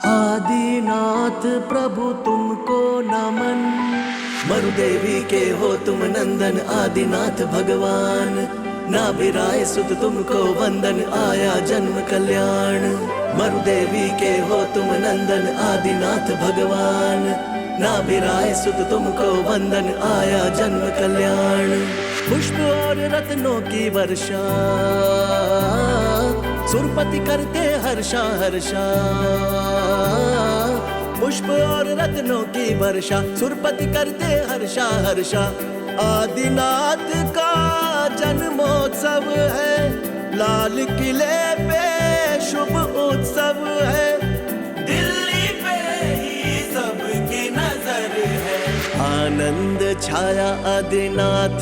आदिनाथ प्रभु तुमको नमन। मरुदेवी के हो तुम नंदन आदिनाथ भगवान। नाभिराय सुत तुमको वंदन आया जन्म कल्याण। मरुदेवी के हो तुम नंदन आदिनाथ भगवान। नाभिराय सुत तुमको वंदन आया जन्म कल्याण। पुष्प और रत्नों की वर्षा सुरपति करते हर्षा हर्षा। पुष्प और रत्नों की वर्षा सुरपति करते हर्षा हर्षा। आदिनाथ का जन्मोत्सव है, लाल किले पे शुभ उत्सव है। दिल्ली पे ही सबकी नजर है। आनंद छाया आदिनाथ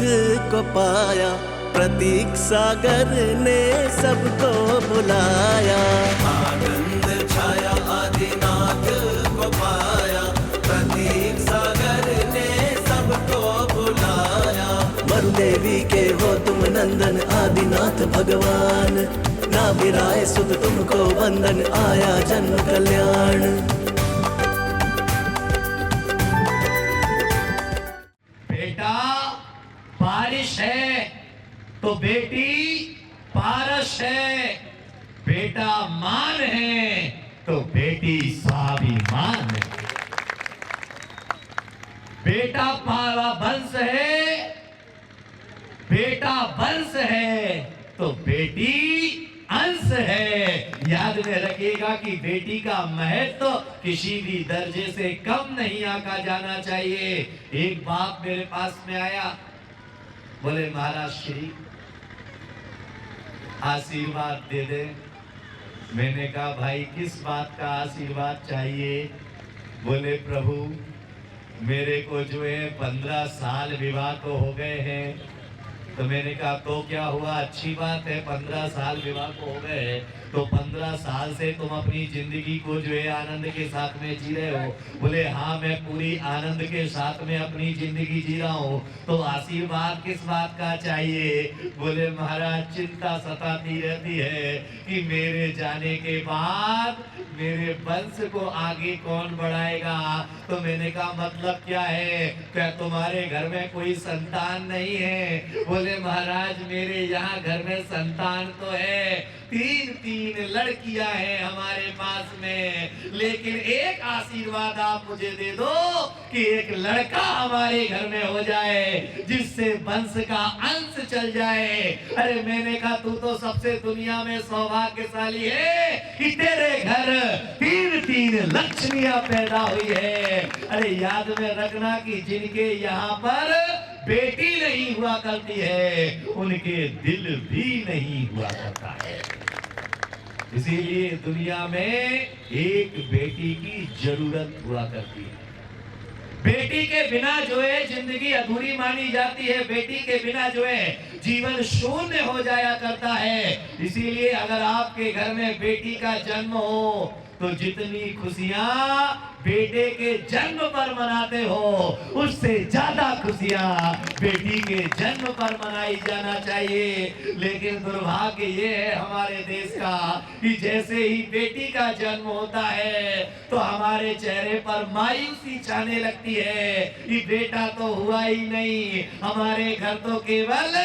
को पाया, प्रतीक सागर ने सबको बुलाया। आनंद छाया आदिनाथ को पाया, प्रतीक सागर ने सबको बुलाया। मरुदेवी के हो तुम नंदन आदिनाथ भगवान। नाभिराय सुत तुमको वंदन आया जन्म कल्याण। बेटा बारिश है तो बेटी पारस है। बेटा मान है तो बेटी स्वाभिमान है। बेटा पारा वंश है, बेटा वंश है तो बेटी अंश है। याद में रखिएगा कि बेटी का महत्व तो किसी भी दर्जे से कम नहीं आका जाना चाहिए। एक बाप मेरे पास में आया, बोले महाराज श्री आशीर्वाद दे दे। मैंने कहा भाई किस बात का आशीर्वाद चाहिए? बोले प्रभु मेरे को जो है 15 साल विवाह को हो गए हैं। तो मैंने कहा तो क्या हुआ, अच्छी बात है 15 साल विवाह को हो गए हैं, तो 15 साल से तुम अपनी जिंदगी को जो है आनंद के साथ में जी रहे हो। बोले हाँ मैं पूरी आनंद के साथ में अपनी जिंदगी जी रहा हूँ। तो आशीर्वाद किस बात का चाहिए? बोले महाराज चिंता सताती रहती है कि मेरे जाने के बाद मेरे वंश को आगे कौन बढ़ाएगा। तो मैंने कहा मतलब क्या है, क्या तुम्हारे घर में कोई संतान नहीं है? बोले महाराज मेरे यहाँ घर में संतान तो है, तीन लड़कियां हैं हमारे पास में, लेकिन एक आशीर्वाद आप मुझे दे दो कि एक लड़का हमारे घर में हो जाए जिससे वंश का अंश चल जाए। अरे मैंने कहा तू तो सबसे दुनिया में सौभाग्यशाली है कि तेरे घर तीन लक्ष्मियां पैदा हुई है। अरे याद में रखना कि जिनके यहाँ पर बेटी नहीं हुआ करती है उनके दिल भी नहीं हुआ करता है। इसीलिए दुनिया में एक बेटी की जरूरत हुआ करती है। बेटी के बिना जो है जिंदगी अधूरी मानी जाती है। बेटी के बिना जो है जीवन शून्य हो जाया करता है। इसीलिए अगर आपके घर में बेटी का जन्म हो तो जितनी खुशियां बेटे के जन्म पर मनाते हो उससे ज्यादा खुशियां बेटी के जन्म पर मनाई जाना चाहिए। लेकिन दुर्भाग्य ये है हमारे देश का कि जैसे ही बेटी का जन्म होता है तो हमारे चेहरे पर मायूसी छाने लगती है कि बेटा तो हुआ ही नहीं, हमारे घर तो केवल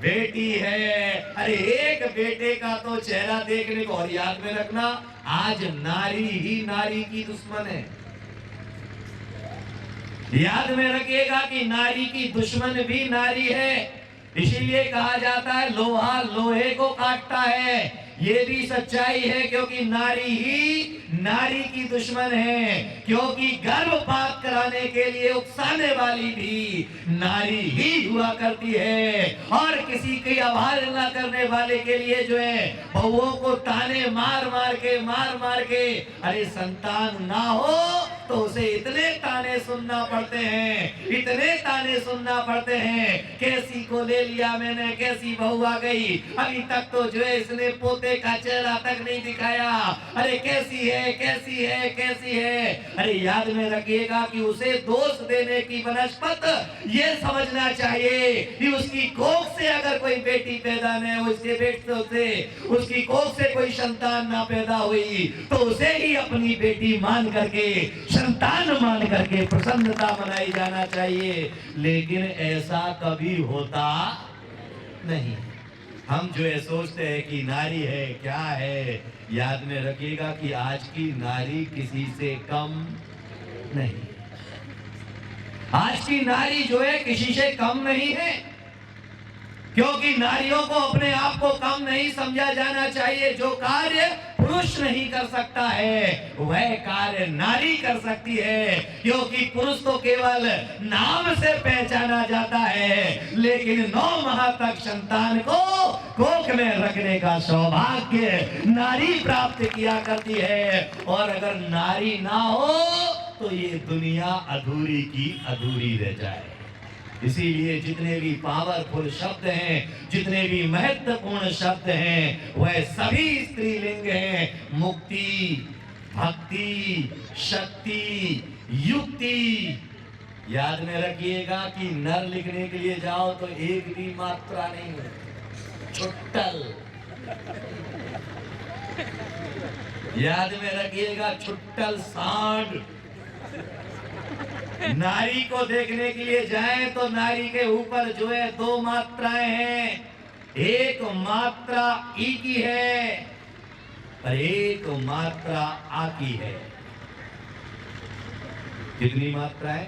बेटी है। अरे एक बेटे का तो चेहरा देखने को। और याद में रखना आज नारी ही नारी की दुश्मन है। याद में रखिएगा कि नारी की दुश्मन भी नारी है। इसीलिए कहा जाता है लोहा लोहे को काटता है। ये भी सच्चाई है क्योंकि नारी ही नारी की दुश्मन है। क्योंकि गर्भपात कराने के लिए उकसाने वाली भी नारी ही हुआ करती है। और किसी की अवहेलना करने वाले के लिए जो है बहुओं को ताने मार मार के अरे संतान ना हो तो उसे इतने ताने सुनना पड़ते हैं, इतने ताने सुनना पड़ते हैं। कैसी को ले लिया मैंने, कैसी बहू आ गई, अभी तक तो जो है इसने पोते का चेहरा तक नहीं दिखाया, अरे कैसी है, कैसी है, कैसी है। अरे याद में रखिएगा कि उसे दोष देने की बनस्पत ये समझना चाहिए कि उसकी कोख से अगर कोई बेटी पैदा न हो, उसके बेटों से, उसकी कोख से कोई संतान ना पैदा हुई, तो उसे ही अपनी बेटी मान करके, संतान मान करके प्रसन्नता मनाई जाना चाहिए। लेकिन ऐसा कभी होता नहीं। हम जो है सोचते हैं कि नारी है, क्या है। याद में रखिएगा कि आज की नारी किसी से कम नहीं। आज की नारी जो है किसी से कम नहीं है, क्योंकि नारियों को अपने आप को कम नहीं समझा जाना चाहिए। जो कार्य पुरुष नहीं कर सकता है वह कार्य नारी कर सकती है, क्योंकि पुरुष तो केवल नाम से पहचाना जाता है, लेकिन 9 माह तक संतान को कोख में रखने का सौभाग्य नारी प्राप्त किया करती है। और अगर नारी ना हो तो ये दुनिया अधूरी की अधूरी रह जाए। इसीलिए जितने भी पावरफुल शब्द हैं, जितने भी महत्वपूर्ण शब्द हैं, वह सभी स्त्रीलिंग हैं। मुक्ति, भक्ति, शक्ति, युक्ति। याद में रखिएगा कि नर लिखने के लिए जाओ तो एक भी मात्रा नहीं है, छुट्टल। याद में रखिएगा, छुट्टल सांड। नारी को देखने के लिए जाएं तो नारी के ऊपर जो है 2 मात्राएं हैं। एक मात्रा ई की है और एक मात्रा आ की है। कितनी मात्राएं?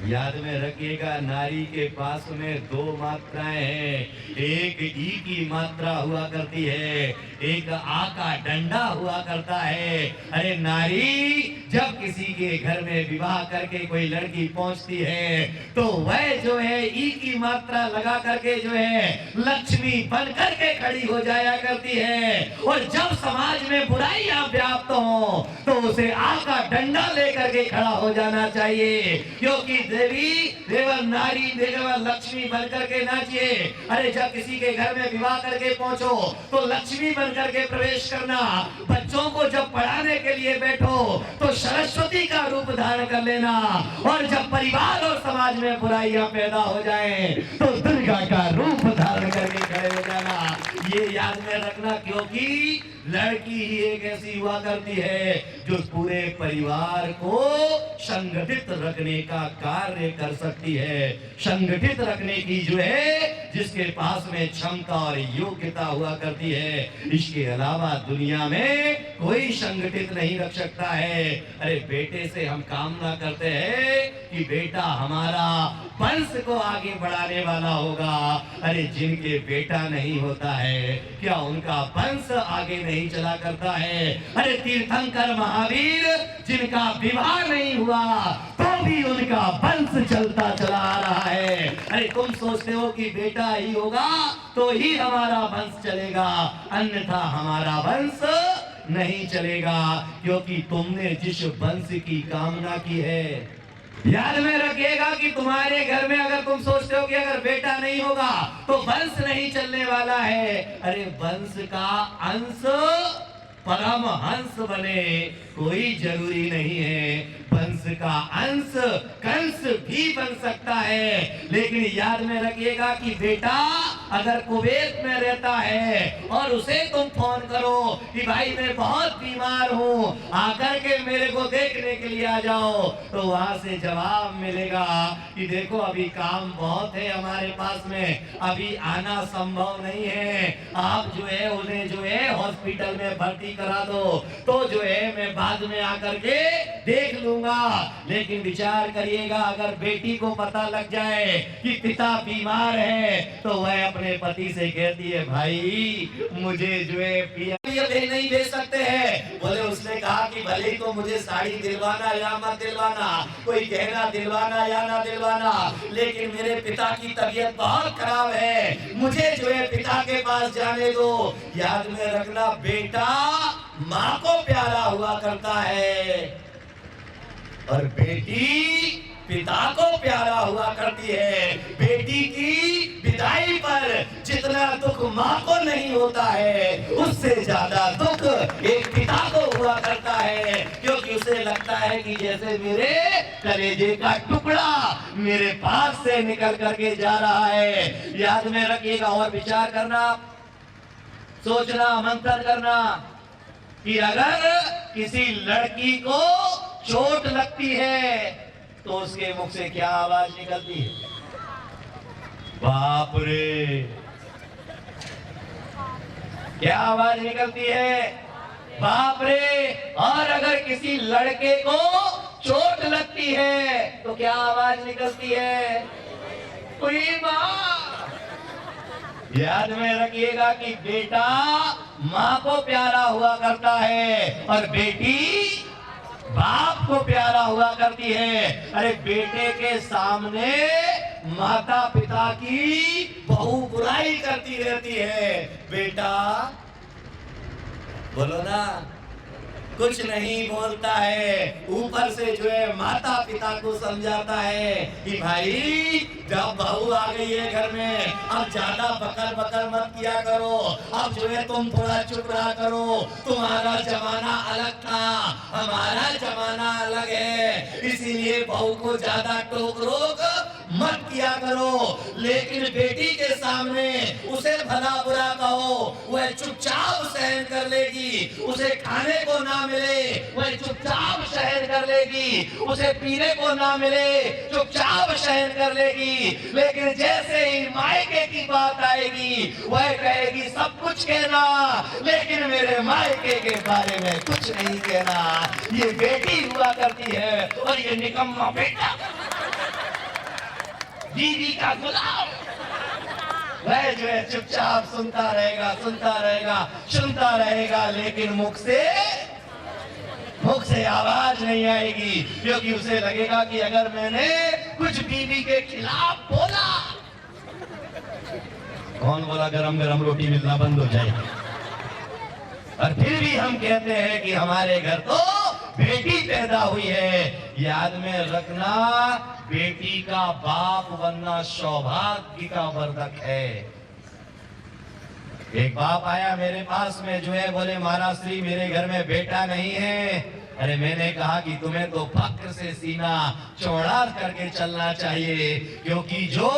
याद में रखिएगा, नारी के पास में 2 मात्राएं हैं। एक ई की मात्रा हुआ करती है, एक आ का डंडा हुआ करता है। अरे नारी जब किसी के घर में विवाह करके कोई लड़की पहुंचती है तो वह जो है ई की मात्रा लगा करके जो है लक्ष्मी बन करके खड़ी हो जाया करती है। और जब समाज में बुराइयां व्याप्त हो तो उसे आ का डंडा लेकर के खड़ा हो जाना चाहिए, क्योंकि देवी देवल नारी देवल लक्ष्मी बन करके नाचिए। अरे जब किसी के घर में विवाह करके पहुंचो तो लक्ष्मी बन करके प्रवेश करना। बच्चों को जब पढ़ाने के लिए बैठो तो सरस्वती का रूप धारण कर लेना। और जब परिवार और समाज में बुराइयां पैदा हो जाएं तो दुर्गा का रूप धारण करके खड़े हो जाना। ये याद में रखना, क्योंकि लड़की ही एक ऐसी हुआ करती है जो पूरे परिवार को संगठित रखने का कार्य कर सकती है। संगठित रखने की जो है जिसके पास में क्षमता और योग्यता हुआ करती है, इसके अलावा दुनिया में कोई संगठित नहीं रख सकता है। अरे बेटे से हम कामना करते हैं कि बेटा हमारा वंश को आगे बढ़ाने वाला होगा। अरे जिनके बेटा नहीं होता है क्या उनका वंश आगे नहीं चला करता है? अरे तीर्थंकर महावीर जिनका विवाह नहीं हुआ तो भी उनका वंश चलता चला आ रहा है। अरे तुम सोचते हो कि बेटा ही होगा तो ही हमारा वंश चलेगा, अन्यथा हमारा वंश नहीं चलेगा, क्योंकि तुमने जिस वंश की कामना की है। याद में रखिएगा कि तुम्हारे घर में अगर तुम सोचते हो कि अगर बेटा नहीं होगा तो वंश नहीं चलने वाला है, अरे वंश का अंश परम हंस बने कोई जरूरी नहीं है। वंश का अंश कंस भी बन सकता है, लेकिन याद में रखिएगा कि बेटा अगर कुवैत में रहता है और उसे तुम फोन करो कि भाई मैं बहुत बीमार हूँ, आकर के मेरे को देखने के लिए आ जाओ, तो वहां से जवाब मिलेगा कि देखो अभी काम बहुत है हमारे पास में, अभी आना संभव नहीं है, आप जो है उन्हें जो है हॉस्पिटल में भर्ती करा दो, तो जो है मैं बाद में आकर के देख लूंगा। लेकिन विचार करिएगा, अगर बेटी को पता लग जाए कि पिता बीमार है तो वह अपने पति से कहती है भाई मुझे जो है पिया नहीं भेज सकते हैं। बोले उसने कहा कि भले ही तो मुझे साड़ी दिलवाना या मत दिलवाना, कोई गहना दिलवाना या ना दिलवाना, लेकिन मेरे पिता की तबीयत बहुत खराब है, मुझे जो है पिता के पास जाने दो। याद में रखना बेटा माँ को प्यारा हुआ करता है। और बेटी पिता को प्यारा हुआ करती है। बेटी की विदाई पर जितना दुख माँ को नहीं होता है, उससे ज्यादा दुख एक पिता को हुआ करता है, क्योंकि उसे लगता है कि जैसे मेरे कलेजे का टुकड़ा मेरे पास से निकल करके जा रहा है। याद में रखिएगा और विचार करना, सोचना, मंथन करना कि अगर किसी लड़की को चोट लगती है तो उसके मुख से क्या आवाज निकलती है? बाप रे! क्या आवाज निकलती है? बाप रे! और अगर किसी लड़के को चोट लगती है तो क्या आवाज निकलती है? कोई माँ! याद में रखिएगा कि बेटा माँ को प्यारा हुआ करता है और बेटी बाप को प्यारा हुआ करती है। अरे बेटे के सामने माता पिता की बहू बुराई करती रहती है। बेटा बोलो ना, कुछ नहीं बोलता है, ऊपर से जो है माता पिता को समझाता है कि भाई जब बहू आ गई है घर में, अब ज्यादा बकर बकर मत किया करो, अब जो है तुम थोड़ा चुप रहा करो, तुम्हारा जमाना अलग था, हमारा जमाना अलग है, इसीलिए बहू को ज्यादा टोक रोक मत किया करो। लेकिन बेटी के सामने उसे भला बुरा कहो, वह चुपचाप सहन कर लेगी। उसे खाने को ना मिले, वह चुपचाप सहन कर लेगी। उसे पीने को ना मिले, चुपचाप सहन कर लेगी। लेकिन जैसे ही मायके की बात आएगी, वह कहेगी सब कुछ कहना, लेकिन मेरे मायके के बारे में कुछ नहीं कहना। ये बेटी हुआ करती है और ये निकम्मा बेटा, बीवी का गुलाम, वह जो है चुपचाप सुनता रहेगा, सुनता रहेगा, लेकिन मुख से आवाज नहीं आएगी, क्योंकि उसे लगेगा कि अगर मैंने कुछ बीवी के खिलाफ बोला, कौन बोला गरम गरम रोटी मिलना बंद हो जाएगी। और फिर भी हम कहते हैं कि हमारे घर तो बेटी पैदा हुई है। याद में रखना, बेटी का बाप बनना सौभाग्य का वर्धक है। एक बाप आया मेरे पास में, जो है बोले महाराज श्री मेरे घर में बेटा नहीं है। अरे मैंने कहा कि तुम्हें तो फक्र से सीना चौड़ा करके चलना चाहिए, क्योंकि जो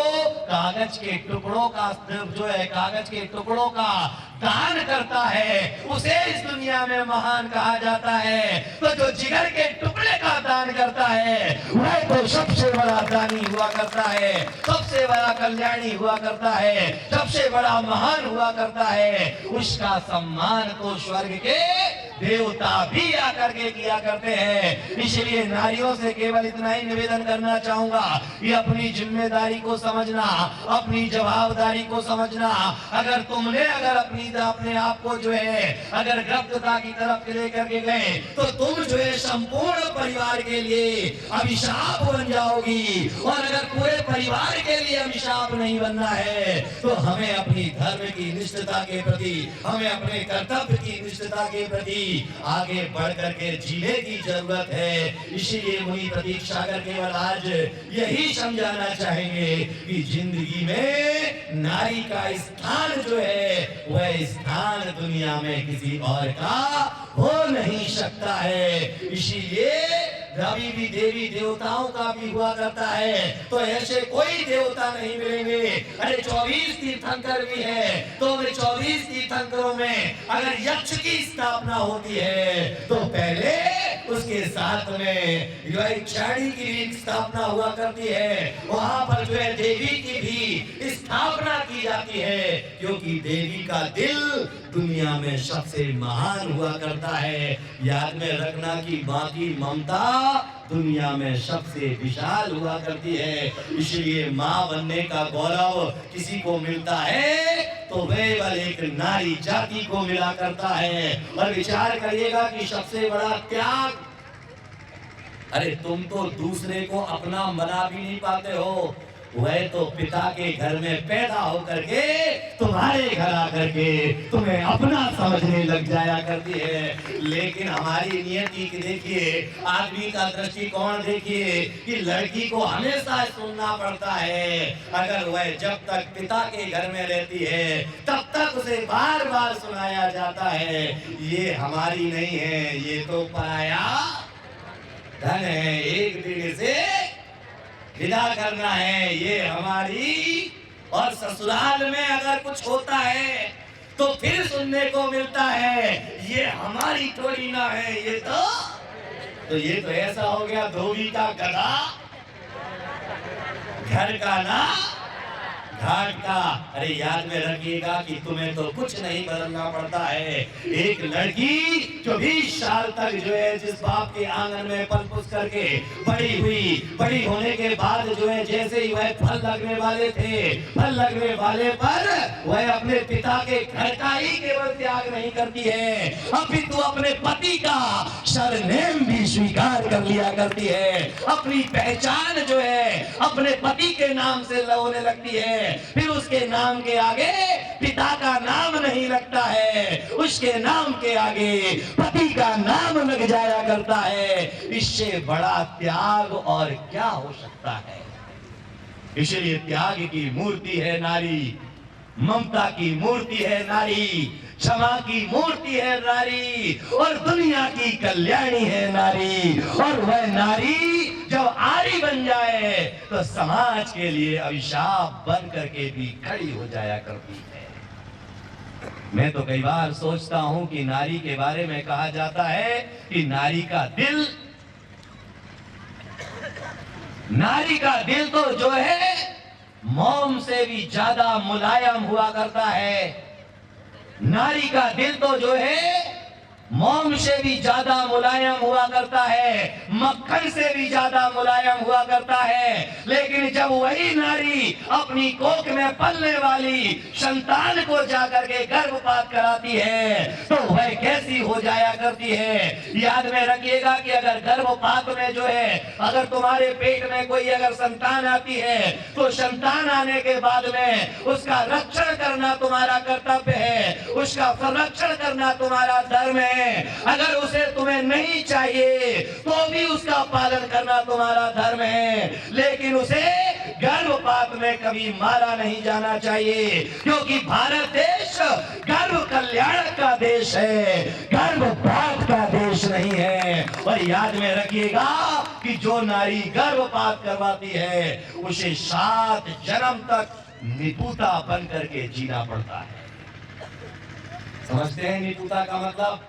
कागज के टुकड़ों का जो है कागज के टुकड़ों का दान करता है, उसे इस दुनिया में महान कहा जाता है। तो जो जिगर के टुकड़े का दान करता है, वह तो सबसे बड़ा दानी हुआ करता है, सबसे बड़ा कल्याणी हुआ करता है, सबसे बड़ा महान हुआ करता है। उसका सम्मान तो स्वर्ग के देवता भी आकर के किया करते हैं। इसलिए नारियों से केवल इतना ही निवेदन करना चाहूंगा कि अपनी जिम्मेदारी को समझना, अपनी जवाबदारी को समझना। अगर तुमने अपने आप को जो है अगर गृहस्थता की तरफ लेकर के गए, तो तुम जो है संपूर्ण परिवार के लिए अभिशाप बन जाओगी। और अगर पूरे परिवार के लिए अभिशाप नहीं बनना है, तो हमें अपनी धर्म की निष्ठता के प्रति, हमें अपने कर्तव्य की निष्ठता के प्रति आगे बढ़ करके जीने की जरूरत है। इसीलिए मुनि प्रतीक सागर केवल आज यही समझाना चाहेंगे कि जिंदगी में नारी का स्थान जो है, वह स्थान दुनिया में किसी और का हो नहीं सकता है। इसीलिए कभी भी देवी देवताओं का भी हुआ करता है, तो ऐसे कोई देवता नहीं मिलेंगे। अरे 24 तीर्थंकर भी है, तो 24 तीर्थंकरों में अगर यक्ष की स्थापना होती है, तो पहले उसके साथ में क्षाणी की भी स्थापना हुआ करती है। वहां पर जो है देवी की भी स्थापना की जाती है, क्योंकि देवी का दिल दुनिया में सबसे महान हुआ करता है। याद में रखना कि माँ की ममता दुनिया में सबसे विशाल हुआ करती है। इसलिए माँ बनने का गौरव किसी को मिलता है तो केवल एक नारी जाति को मिला करता है। और विचार करिएगा कि सबसे बड़ा त्याग, अरे तुम तो दूसरे को अपना बना भी नहीं पाते हो, वह तो पिता के घर में पैदा होकर के तुम्हारे घर आकर के तुम्हें अपना समझने लग जाया करती है। लेकिन हमारी नियति की देखिए, आदमी का दृष्टिकोण देखिए कि लड़की को हमेशा सुनना पड़ता है। अगर वह जब तक पिता के घर में रहती है तब तक उसे बार बार सुनाया जाता है। ये हमारी नहीं है, ये तो पराया धन है, एक दिन इसे विदा करना है, ये हमारी। और ससुराल में अगर कुछ होता है तो फिर सुनने को मिलता है ये हमारी थोड़ी ना है, ये तो ये तो ऐसा हो गया धोबी का गधा, घर का ना घाट का। अरे याद में रखिएगा कि तुम्हें तो कुछ नहीं बदलना पड़ता है। एक लड़की जो 20 साल तक जो है जिस बाप के आंगन में पल पुस करके बड़ी हुई, बड़ी होने के बाद जो है जैसे ही वह फल लगने वाले थे, फल लगने वाले पर वह अपने पिता के घर का ही केवल त्याग नहीं करती है, अभी तो अपने पति का सरनेम भी स्वीकार कर लिया करती है। अपनी पहचान जो है अपने पति के नाम से होने लगती है। फिर उसके नाम के आगे पिता का नाम नहीं लगता है, उसके नाम के आगे पति का नाम लग जाया करता है। इससे बड़ा त्याग और क्या हो सकता है। इसलिए त्याग की मूर्ति है नारी, ममता की मूर्ति है नारी, क्षमा की मूर्ति है नारी, और दुनिया की कल्याणी है नारी। और वह नारी जब आरी बन जाए तो समाज के लिए अभिशाप बन करके भी खड़ी हो जाया करती है। मैं तो कई बार सोचता हूं कि नारी के बारे में कहा जाता है कि नारी का दिल तो जो है मोम से भी ज्यादा मुलायम हुआ करता है। नारी का दिल तो जो है मोम से भी ज्यादा मुलायम हुआ करता है, मक्खन से भी ज्यादा मुलायम हुआ करता है। लेकिन जब वही नारी अपनी कोख में पलने वाली संतान को जाकर के गर्भपात कराती है तो वह कैसी हो जाया करती है। याद में रखिएगा कि अगर गर्भपात में जो है अगर तुम्हारे पेट में कोई अगर संतान आती है तो संतान आने के बाद में उसका रक्षण करना तुम्हारा कर्तव्य है, उसका संरक्षण करना तुम्हारा धर्म है। अगर उसे तुम्हें नहीं चाहिए तो भी उसका पालन करना तुम्हारा धर्म है। लेकिन उसे गर्भपात में कभी मारा नहीं जाना चाहिए, क्योंकि भारत देश गर्भ कल्याण का देश है, गर्भपात का देश नहीं है। और याद में रखिएगा कि जो नारी गर्भपात करवाती है उसे 7 जन्म तक निपुता बन करके जीना पड़ता है। समझते हैं निपुता का मतलब?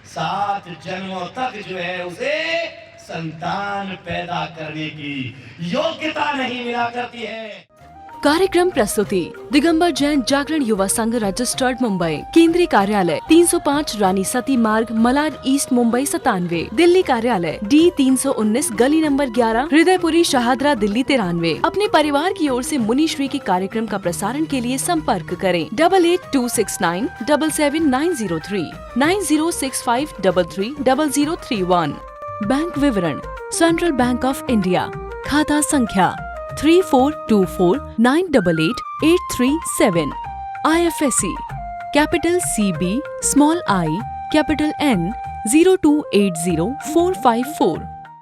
7 जन्मों तक जो है उसे संतान पैदा करने की योग्यता नहीं मिला करती है। कार्यक्रम प्रस्तुति दिगंबर जैन जागरण युवा संघ रजिस्टर्ड मुंबई, केंद्रीय कार्यालय 305 रानी सती मार्ग, मलाड ईस्ट, मुंबई 97। दिल्ली कार्यालय D 319 गली नंबर 11, हृदयपुरी, शाहदरा, दिल्ली 93। अपने परिवार की ओर से मुनिश्री के कार्यक्रम का प्रसारण के लिए संपर्क करें 882697 77903 906533 0031। बैंक विवरण सेंट्रल बैंक ऑफ इंडिया, खाता संख्या 3424988837। IFSC capital CB, small I, capital N 0280454।